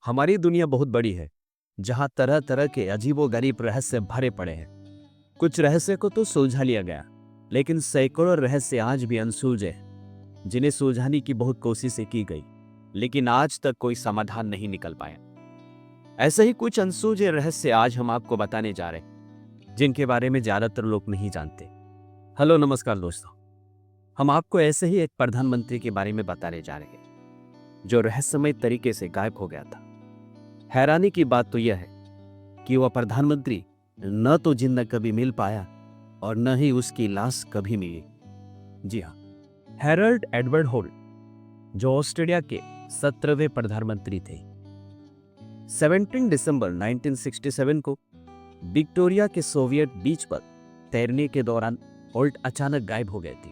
हमारी दुनिया बहुत बड़ी है, जहां तरह तरह के अजीबोगरीब रहस्य भरे पड़े हैं। कुछ रहस्य को तो सुलझा लिया गया, लेकिन सैकड़ों रहस्य आज भी अनसुलझे हैं, जिन्हें सुलझाने की बहुत कोशिशें की गई, लेकिन आज तक कोई समाधान नहीं निकल पाया। ऐसे ही कुछ अनसुलझे रहस्य आज हम आपको बताने जा रहे हैं, जिनके बारे में ज्यादातर लोग नहीं जानते। हेलो नमस्कार दोस्तों, हम आपको ऐसे ही एक प्रधानमंत्री के बारे में बताने जा रहे हैं, जो रहस्यमय तरीके से गायब हो गया था। हैरानी की बात तो यह है कि वह प्रधानमंत्री न तो जिंदा कभी मिल पाया और न ही उसकी लाश कभी मिली। जी हाँ, हैरोल्ड एडवर्ड होल्ट, जो ऑस्ट्रेलिया के 17वें प्रधानमंत्री थे। 17 दिसंबर 1967 को विक्टोरिया के सोवियत बीच पर तैरने के दौरान होल्ट अचानक गायब हो गए थे।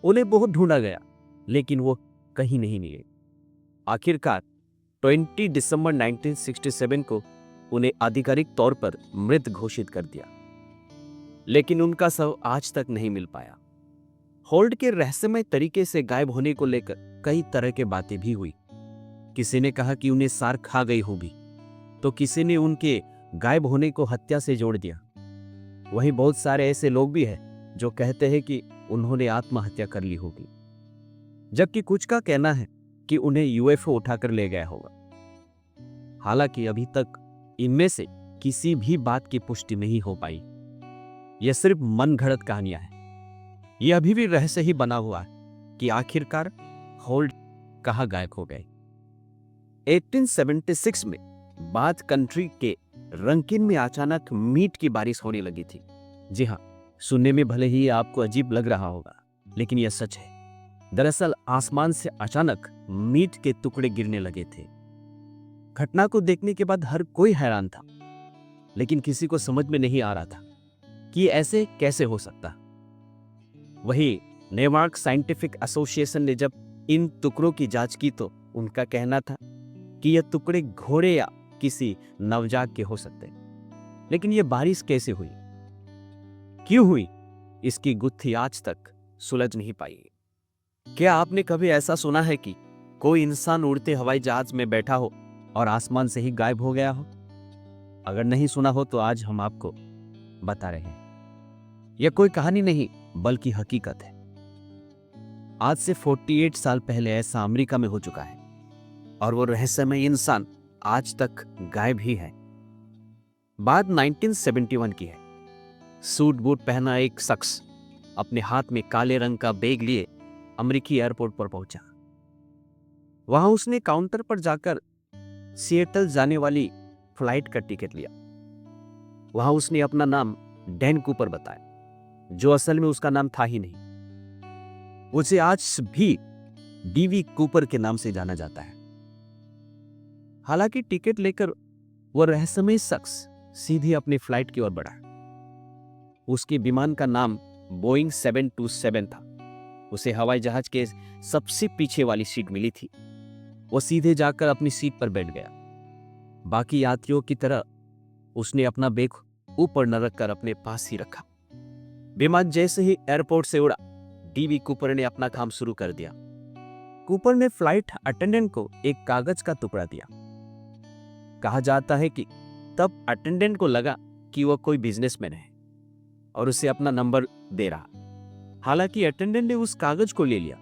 उन्हें बहुत ढूंढा गया, लेकिन वो कहीं नहीं मिले। आखिरकार 20 दिसंबर 1967 को उन्हें आधिकारिक तौर पर मृत घोषित कर दिया, लेकिन उनका शव आज तक नहीं मिल पाया। होल्ट के रहस्यमय तरीके से गायब होने को लेकर कई तरह की बातें भी हुई। किसी ने कहा कि उन्हें सार खा गई होगी, तो किसी ने उनके गायब होने को हत्या से जोड़ दिया। वहीं बहुत सारे ऐसे लोग भी हैं जो कहते हैं कि उन्होंने आत्महत्या कर ली होगी, जबकि कुछ का कहना है कि उन्हें यूएफओ उठाकर ले गया होगा। हालांकि अभी तक इनमें से किसी भी बात की पुष्टि नहीं हो पाई। यह सिर्फ मनगढ़ंत कहानियां हैं। यह अभी भी रहस्य ही बना हुआ है कि आखिरकार होल्ट कहां गायब हो गए। 1876 में बाथ कंट्री के रंकिन में अचानक मीट की बारिश होने लगी थी। जी हाँ, सुनने में भले ही आपको अजीब लग रहा होगा, लेकिन यह सच है। दरअसल आसमान से अचानक मीट के टुकड़े गिरने लगे थे। घटना को देखने के बाद हर कोई हैरान था, लेकिन किसी को समझ में नहीं आ रहा था कि ऐसे कैसे हो सकता। वही नेवार्क साइंटिफिक एसोसिएशन ने जब इन टुकड़ों की जांच की तो उनका कहना था कि यह टुकड़े घोड़े या किसी नवजात के हो सकते। लेकिन यह बारिश कैसे हुई, क्यों हुई, इसकी गुत्थी आज तक सुलझ नहीं पाई। क्या आपने कभी ऐसा सुना है कि कोई इंसान उड़ते हवाई जहाज में बैठा हो और आसमान से ही गायब हो गया हो? अगर नहीं सुना हो तो आज हम आपको बता रहे हैं। यह कोई कहानी नहीं, बल्कि हकीकत है। आज से 48 साल पहले ऐसा अमेरिका में हो चुका है, और वो रहस्यमय इंसान आज तक गायब ही है। बात 1971 की है। सूट बूट पहना एक शख्स अपने हाथ में काले रंग का बैग लिए अमेरिकी एयरपोर्ट पर पहुंचा। वहां उसने काउंटर पर जाकर सिएटल जाने वाली फ्लाइट का टिकट लिया। वहां उसने अपना नाम डैन कूपर बताया, जो असल में उसका नाम था ही नहीं। उसे आज भी डीवी कूपर के नाम से जाना जाता है। हालांकि टिकट लेकर वह रहस्यमय शख्स सीधे अपनी फ्लाइट की ओर बढ़ा। उसके विमान का नाम बोइंग 727 था। उसे हवाई जहाज के सबसे पीछे वाली सीट मिली थी। वह सीधे जाकर अपनी सीट पर बैठ गया। बाकी यात्रियों की तरह उसने अपना बैग ऊपर न रखकर अपने पास ही रखा। विमान जैसे ही एयरपोर्ट से उड़ा, डीवी कूपर ने अपना काम शुरू कर दिया। कूपर ने फ्लाइट अटेंडेंट को एक कागज का टुकड़ा दिया। कहा जाता है कि तब अटेंडेंट को लगा कि वह कोई बिजनेसमैन है और उसे अपना नंबर दे रहा। हालांकि अटेंडेंट ने उस कागज को ले लिया,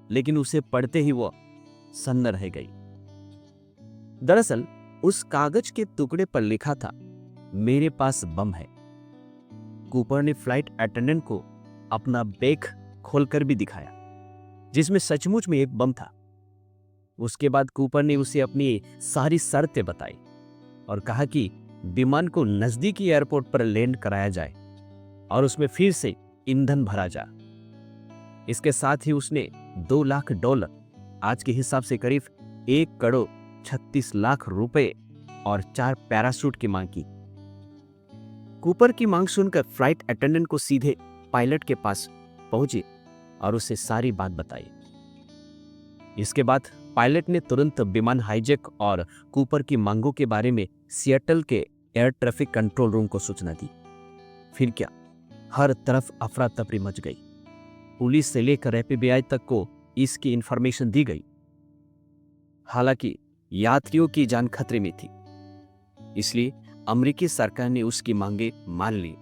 लेकिन उसे पढ़ते ही वह सन्न रह गई। दरअसल उस कागज के टुकड़े पर लिखा था, मेरे पास बम है। कूपर ने फ्लाइट अटेंडेंट को अपना बैग खोलकर भी दिखाया, जिसमें सचमुच में एक बम था। उसके बाद कूपर ने उसे अपनी सारी शर्तें बताई और कहा कि विमान को नजदीकी एयरपोर्ट पर लैंड कराया जाए और उसमें फिर से ईंधन भरा जाए। इसके साथ ही उसने $2 लाख, आज के हिसाब से करीब 1,36,00,000 रुपए और 4 पैराशूट की मांग की। कूपर की मांग सुनकर फ्लाइट अटेंडेंट को सीधे पायलट के पास पहुंचे और उसे सारी बात बताई। इसके बाद पायलट ने तुरंत विमान हाईजैक और कूपर की मांगों के बारे में सिएटल के एयर ट्रैफिक कंट्रोल रूम को सूचना दी। फिर क्या, हर तरफ अफरा तफरी मच गई। पुलिस से लेकर एफबीआई तक को इसकी इंफॉर्मेशन दी गई। हालांकि यात्रियों की जान खतरे में थी। इसलिए अमेरिकी सरकार ने उसकी मांगे मान ली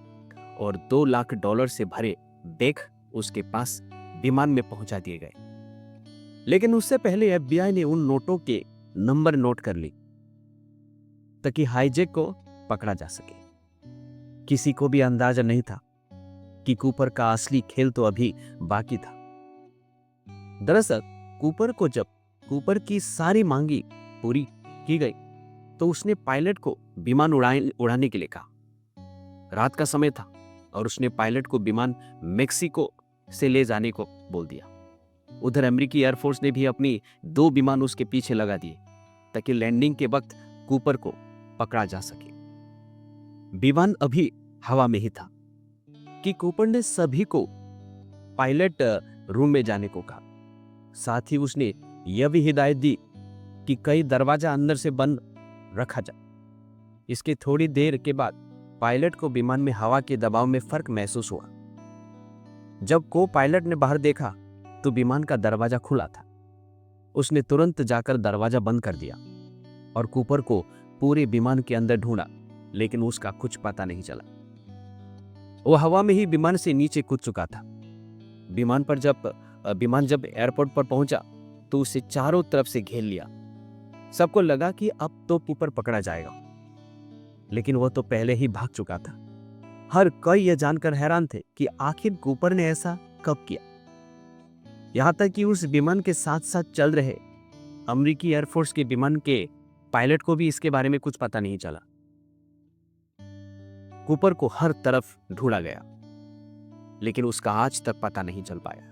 और $2 लाख से भरे बैग उसके पास विमान में पहुंचा दिए गए। लेकिन उससे पहले FBI ने उन नोटों के नंबर नोट कर ली ताकि हाईजैक को पकड़ा जा सके। किसी को भी अंदाजा नहीं था कि कूपर का असली खेल तो अभी बाकी था। दरअसल कूपर की सारी मांगी पूरी की गई तो उसने पायलट को विमान उड़ाने के लिए कहा। रात का समय था और उसने पायलट को विमान मेक्सिको से ले जाने को बोल दिया। उधर अमेरिकी एयरफोर्स ने भी अपनी 2 विमान उसके पीछे लगा दिए ताकि लैंडिंग के वक्त कूपर को पकड़ा जा सके। विमान अभी हवा में ही था कि कूपर ने सभी को पायलट रूम में जाने को कहा। साथ ही उसने यह भी हिदायत दी कि कई दरवाजा अंदर से बंद रखा जाए। इसके थोड़ी देर के बाद पायलट को विमान में हवा के दबाव में फर्क महसूस हुआ। जब को पायलट ने बाहर देखा तो विमान का दरवाजा खुला था। उसने तुरंत जाकर दरवाजा बंद कर दिया और कूपर को पूरे विमान के अंदर ढूंढा, लेकिन उसका कुछ पता नहीं चला। वो हवा में ही विमान से नीचे कूद चुका था। विमान जब एयरपोर्ट पर पहुंचा तो उसे चारों तरफ से घेर लिया। सबको लगा कि अब तो कूपर पकड़ा जाएगा, लेकिन वह तो पहले ही भाग चुका था। हर कोई यह जानकर हैरान थे कि आखिर कूपर ने ऐसा कब किया। यहां तक कि उस विमान के साथ साथ चल रहे अमेरिकी एयरफोर्स के विमान के पायलट को भी इसके बारे में कुछ पता नहीं चला। कूपर को हर तरफ ढूंढा गया, लेकिन उसका आज तक पता नहीं चल पाया।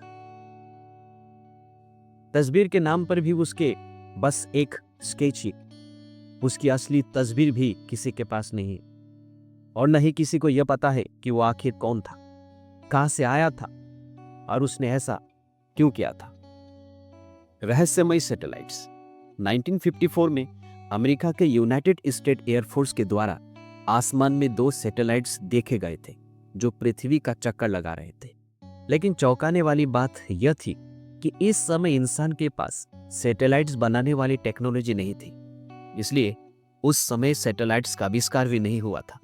तस्वीर के नाम पर भी उसके बस एक स्केच ही, उसकी असली तस्वीर भी किसी के पास नहीं, और न ही किसी को यह पता है कि वो आखिर कौन था, कहां से आया था और उसने ऐसा क्यों किया था। रहस्यमय सैटेलाइट्स। 1954 में अमेरिका के यूनाइटेड स्टेट एयरफोर्स के द्वारा आसमान में 2 सैटेलाइट्स देखे गए थे जो पृथ्वी का चक्कर लगा रहे थे। लेकिन चौंकाने वाली बात यह थी कि इस समय इंसान के पास सैटेलाइट्स बनाने वाली टेक्नोलॉजी नहीं थी, इसलिए उस समय सैटेलाइट्स का आविष्कार भी नहीं हुआ था।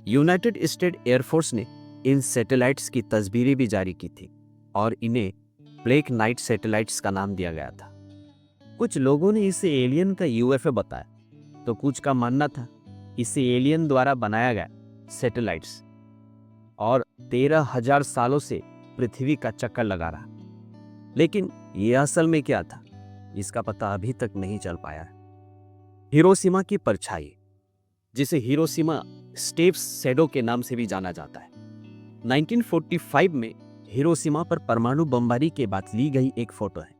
यूनाइटेड स्टेट एयरफोर्स ने इन सैटेलाइट्स की तस्वीरें भी जारी की थी और इन्हें ब्लैक नाइट सैटेलाइट्स का नाम दिया गया था। कुछ लोगों ने इसे एलियन का UFO बताया तो कुछ का मानना था इसे एलियन द्वारा बनाया गया सैटेलाइट्स और 13,000 सालों से पृथ्वी का चक्कर लगा रहा। लेकिन यह असल में क्या था, इसका पता अभी तक नहीं चल पाया है। हिरोशिमा की परछाई, जिसे हिरोशिमा स्टेप्स शैडो के नाम से भी जाना जाता है। 1945 में हिरोशिमा पर परमाणु बमबारी के बाद ली गई एक फोटो है।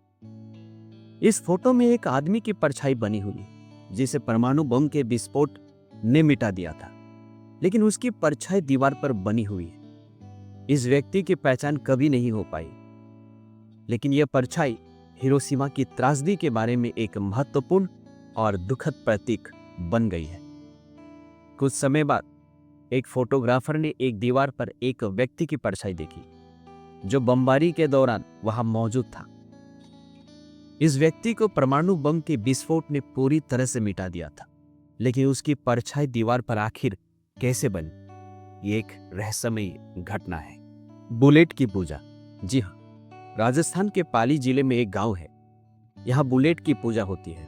इस फोटो में एक आदमी की परछाई बनी हुई है जिसे परमाणु बम के विस्फोट ने मिटा दिया था, लेकिन उसकी परछाई दीवार पर बनी हुई है। इस व्यक्ति की पहचान कभी नहीं हो पाई, लेकिन यह परछाई हिरोशिमा की त्रासदी के बारे में एक महत्वपूर्ण और दुखद प्रतीक बन गई है। कुछ समय बाद एक फोटोग्राफर ने एक दीवार पर एक व्यक्ति की परछाई देखी जो बमबारी के दौरान वहां मौजूद था। इस व्यक्ति को परमाणु बम के विस्फोट ने पूरी तरह से मिटा दिया था, लेकिन उसकी परछाई दीवार पर आखिर कैसे बनी, ये एक रहस्यमय घटना है। बुलेट की पूजा। जी हाँ, राजस्थान के पाली जिले में एक गांव है, यहां बुलेट की पूजा होती है।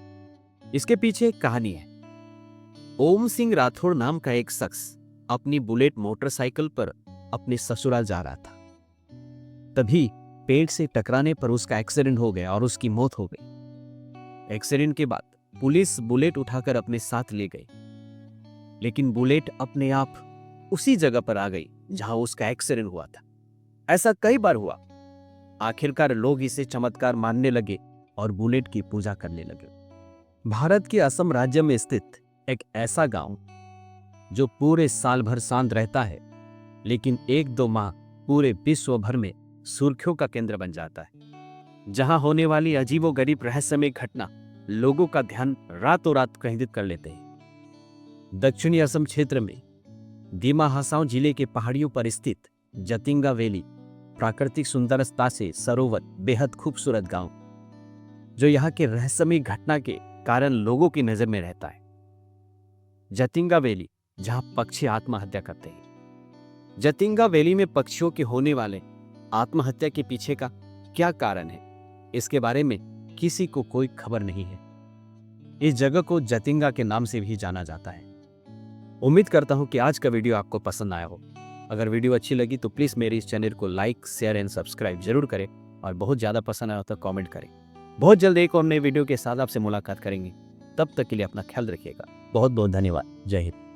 इसके पीछे एक कहानी है। ओम सिंह राठौड़ नाम का एक शख्स अपनी बुलेट मोटरसाइकिल पर अपने ससुराल जा रहा था। तभी पेड़ से टकराने पर उसका एक्सीडेंट हो गया और उसकी मौत हो गई। एक्सीडेंट के बाद पुलिस बुलेट उठाकर अपने साथ ले गई, लेकिन बुलेट अपने आप उसी जगह पर आ गई जहां उसका एक्सीडेंट हुआ था। ऐसा कई बार हुआ। आखिरकार लोग इसे चमत्कार मानने लगे और बुलेट की पूजा करने लगे। भारत के असम राज्य में स्थित एक ऐसा गांव जो पूरे साल भर शांत रहता है, लेकिन 1-2 माह पूरे विश्व भर में सुर्खियों का केंद्र बन जाता है, जहां होने वाली अजीबोगरीब रहस्यमय घटना लोगों का ध्यान रातों रात केंद्रित कर लेते हैं। दक्षिणी असम क्षेत्र में दीमा हासाओ जिले के पहाड़ियों पर स्थित जतिंगा वैली प्राकृतिक सुंदरता से सरोवर बेहद खूबसूरत गांव, जो यहाँ के रहस्यमय घटना के कारण लोगों की नजर में रहता है। जतिंगा वैली, जहां पक्षी आत्महत्या करते हैं। जतिंगा वैली में पक्षियों के होने वाले आत्महत्या के पीछे का क्या कारण है, इसके बारे में किसी को कोई खबर नहीं है। इस जगह को जतिंगा के नाम से भी जाना जाता है। उम्मीद करता हूं कि आज का वीडियो आपको पसंद आया हो। अगर वीडियो अच्छी लगी तो प्लीज मेरे इस चैनल को लाइक, शेयर एंड सब्सक्राइब जरूर करें, और बहुत ज्यादा पसंद आया तो कमेंट करें। बहुत जल्द एक और नए वीडियो के साथ आपसे मुलाकात करेंगे। तब तक के लिए अपना ख्याल रखिएगा। बहुत बहुत धन्यवाद। जय हिंद।